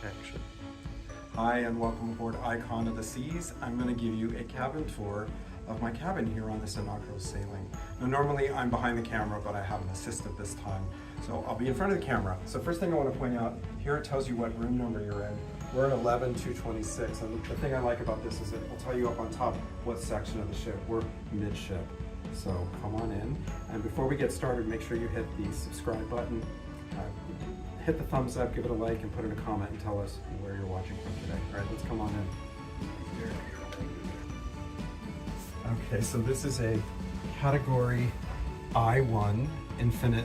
Action. Hi and welcome aboard Icon of the Seas. I'm going to give you a cabin tour of my cabin here on this inaugural sailing. Now normally I'm behind the camera, but I have an assistant this time, so I'll be in front of the camera. So first thing I want to point out, here it tells you what room number you're in. We're in 11226, and the thing I like about this is it will tell you up on top what section of the ship. We're midship. So come on in, and before we get started, make sure you hit the subscribe button, hit the thumbs up, give it a like, and put in a comment and tell us where you're watching from today. All right, let's come on in. Okay, so this is a category I1 infinite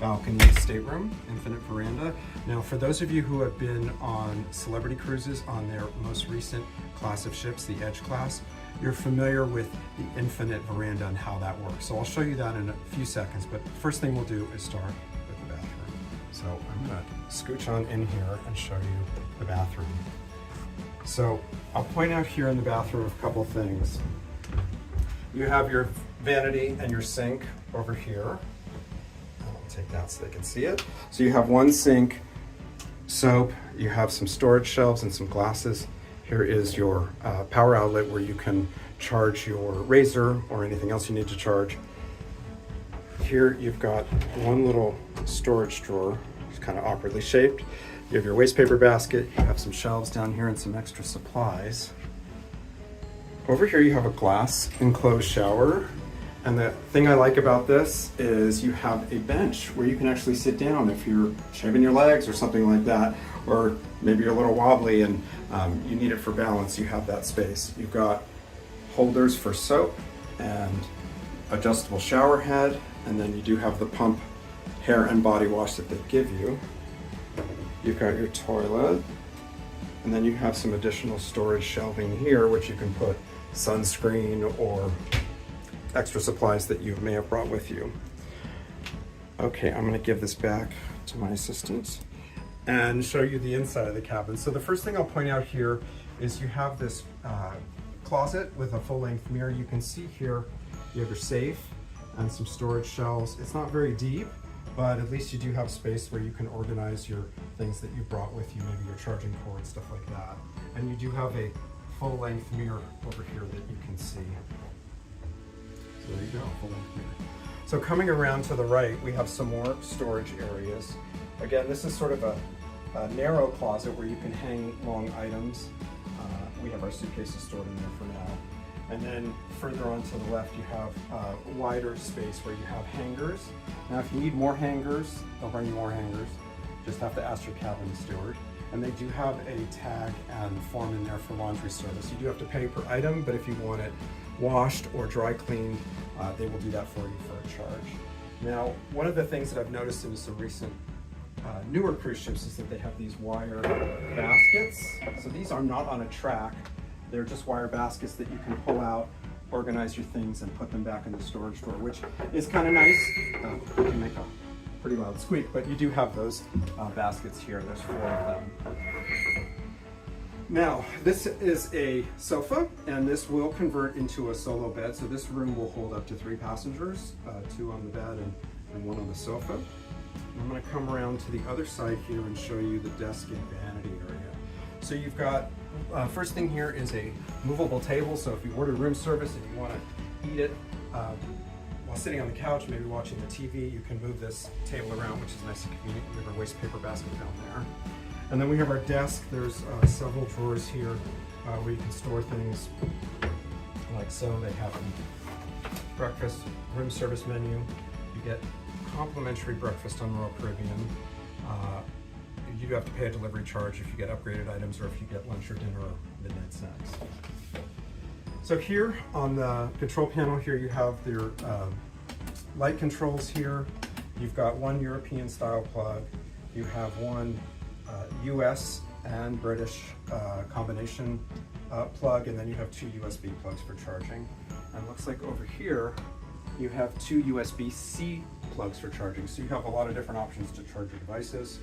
balcony stateroom, infinite veranda. Now, for those of you who have been on celebrity cruises on their most recent class of ships, the Edge class, you're familiar with the infinite veranda and how that works. So I'll show you that in a few seconds, but the first thing we'll do is start with the bathroom. So I'm gonna scooch on in here and show you the bathroom. So I'll point out here in the bathroom a couple things. You have your vanity and your sink over here. I'll take that so they can see it. So you have one sink, soap, you have some storage shelves and some glasses. Here is your power outlet where you can charge your razor or anything else you need to charge. Here you've got one little storage drawer, it's kind of awkwardly shaped. You have your waste paper basket, you have some shelves down here and some extra supplies. Over here you have a glass enclosed shower. And the thing I like about this is you have a bench where you can actually sit down if you're shaving your legs or something like that, or maybe you're a little wobbly and you need it for balance. You have that space. You've got holders for soap and adjustable shower head, and then you do have the pump hair and body wash that they give you. You've got your toilet, and then you have some additional storage shelving here, which you can put sunscreen or extra supplies that you may have brought with you. Okay, I'm gonna give this back to my assistant and show you the inside of the cabin. So the first thing I'll point out here is you have this closet with a full-length mirror. You can see here you have your safe and some storage shelves. It's not very deep, but at least you do have space where you can organize your things that you brought with you, maybe your charging cord, stuff like that. And you do have a full-length mirror over here that you can see. So there you go, full-length mirror. So coming around to the right, we have some more storage areas. Again, this is sort of a narrow closet where you can hang long items. We have our suitcases stored in there for now. And then further on to the left, you have a wider space where you have hangers. Now, if you need more hangers, they'll bring you more hangers. Just have to ask your cabin steward. And they do have a tag and form in there for laundry service. You do have to pay per item, but if you want it washed or dry cleaned, they will do that for you for a charge. Now, one of the things that I've noticed in some recent newer cruise ships is that they have these wire baskets. So these are not on a track. They're just wire baskets that you can pull out, organize your things, and put them back in the storage drawer, which is kind of nice. You can make a pretty loud squeak, but you do have those baskets here. There's 4 of them. Now, this is a sofa, and this will convert into a solo bed. So this room will hold up to 3 passengers, 2 on the bed and 1 on the sofa. I'm going to come around to the other side here and show you the desk and vanity area. So you've got, first thing here is a movable table. So if you order room service and you want to eat it while sitting on the couch, maybe watching the TV, you can move this table around, which is nice and convenient. We have our waste paper basket down there. And then we have our desk. There's several drawers here where you can store things like so. They have the breakfast room service menu. You get complimentary breakfast on Royal Caribbean. You do have to pay a delivery charge if you get upgraded items or if you get lunch or dinner or midnight snacks. So here on the control panel here, you have your light controls here. You've got one European style plug. You have one US and British combination plug, and then you have 2 USB plugs for charging. And it looks like over here, you have 2 USB-C plugs for charging. So you have a lot of different options to charge your devices.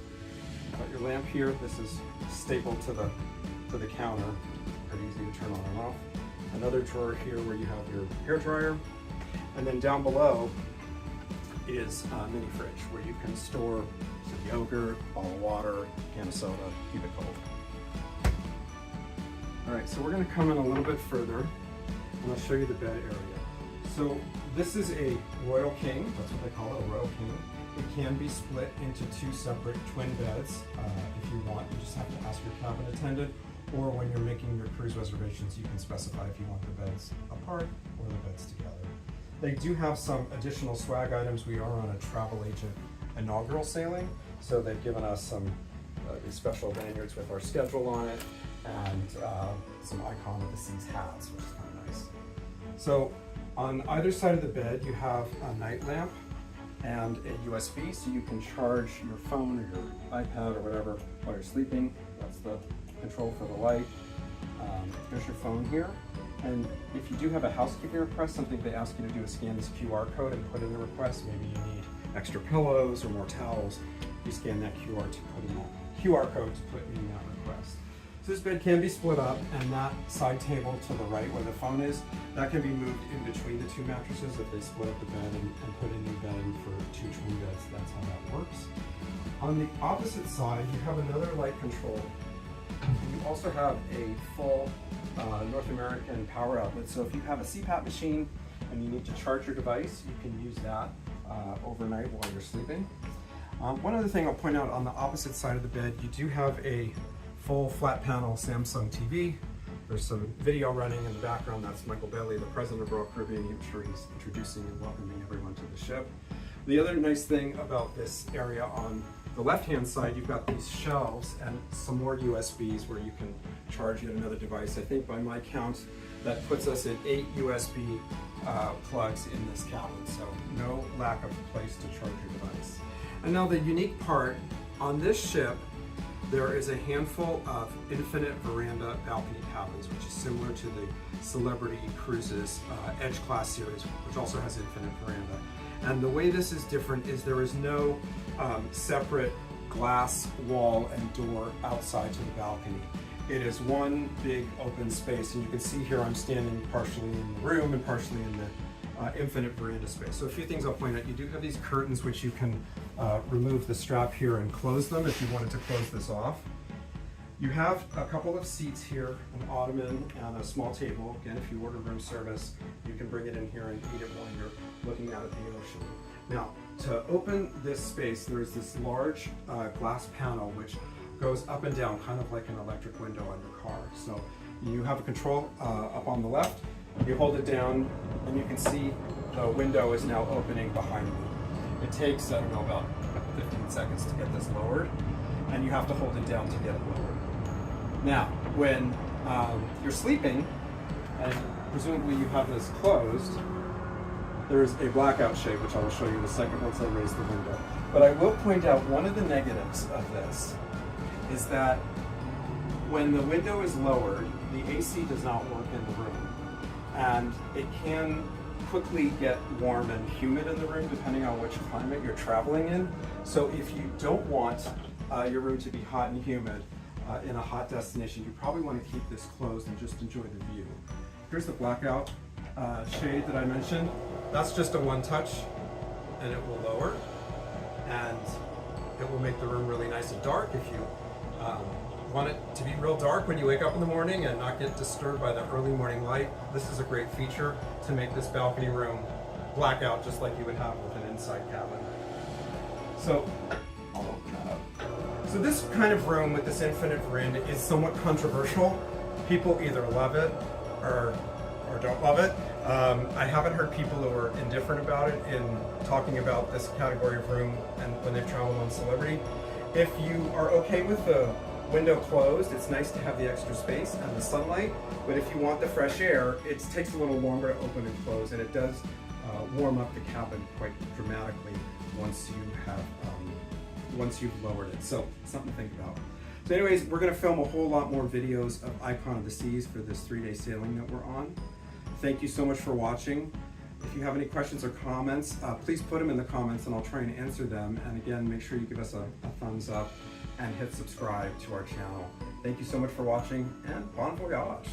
Got your lamp here. This is stapled to the counter. Pretty easy to turn on and off. Another drawer here where you have your hair dryer. And then down below is a mini fridge where you can store some yogurt, bottle of water, can of soda, keep it cold. All right, so we're gonna come in a little bit further and I'll show you the bed area. So this is a Royal King, that's what they call it, a Royal King. It can be split into 2 separate twin beds if you want. You just have to ask your cabin attendant, or when you're making your cruise reservations, you can specify if you want the beds apart or the beds together. They do have some additional swag items. We are on a travel agent inaugural sailing, so they've given us some these special lanyards with our schedule on it, and some Icon of the Seas hats, which is kind of nice. So on either side of the bed, you have a night lamp and a USB, so you can charge your phone or your iPad or whatever while you're sleeping. That's the control for the light. There's your phone here. And if you do have a housekeeping request, something they ask you to do is scan this QR code and put in the request. Maybe you need extra pillows or more towels. You scan that QR code to put in that request. So this bed can be split up, and that side table to the right where the phone is, that can be moved in between the 2 mattresses if they split up the bed and put in new bedding for 2 twin beds. That's how that works. On the opposite side, you have another light control. You also have a full North American power outlet. So if you have a CPAP machine and you need to charge your device, you can use that overnight while you're sleeping. One other thing I'll point out, on the opposite side of the bed, you do have a full flat panel Samsung TV. There's some video running in the background. That's Michael Bailey, the president of Royal Caribbean. I'm sure he's introducing and welcoming everyone to the ship. The other nice thing about this area, on the left-hand side, you've got these shelves and some more USBs where you can charge yet another device. I think by my count, that puts us at 8 USB plugs in this cabin, so no lack of place to charge your device. And now the unique part, on this ship, there is a handful of infinite veranda balcony cabins, which is similar to the Celebrity Cruises Edge Class series, which also has infinite veranda. And the way this is different is there is no separate glass wall and door outside to the balcony. It is one big open space, and you can see here I'm standing partially in the room and partially in the infinite veranda space. So a few things I'll point out. You do have these curtains which you can remove the strap here and close them if you wanted to close this off. You have a couple of seats here, an ottoman and a small table. Again, if you order room service, you can bring it in here and eat it while you're looking out at the ocean. Now, to open this space, there is this large glass panel which goes up and down, kind of like an electric window on your car. So you have a control up on the left. You hold it down, and you can see the window is now opening behind me. It takes, I don't know, about 15 seconds to get this lowered, and you have to hold it down to get it lowered. Now, when you're sleeping, and presumably you have this closed, there's a blackout shade, which I will show you in a second once I raise the window. But I will point out one of the negatives of this is that when the window is lowered, the AC does not work in the room. And it can quickly get warm and humid in the room depending on which climate you're traveling in. So if you don't want your room to be hot and humid in a hot destination, you probably want to keep this closed and just enjoy the view. Here's the blackout shade that I mentioned. That's just a one touch, and it will lower, and it will make the room really nice and dark. If you want it to be real dark when you wake up in the morning and not get disturbed by the early morning light, this is a great feature to make this balcony room blackout just like you would have with an inside cabin. So I'll open that up. So this kind of room with this infinite veranda is somewhat controversial. People either love it or don't love it. I haven't heard people who are indifferent about it in talking about this category of room and when they've traveled on Celebrity. If you are okay with the window closed, it's nice to have the extra space and the sunlight, but if you want the fresh air, it takes a little longer to open and close, and it does warm up the cabin quite dramatically once you've lowered it. So something to think about. So anyways, we're going to film a whole lot more videos of Icon of the Seas for this 3-day sailing that we're on. Thank you so much for watching. If you have any questions or comments, please put them in the comments and I'll try and answer them. And again, make sure you give us a thumbs up and hit subscribe to our channel. Thank you so much for watching, and bon voyage.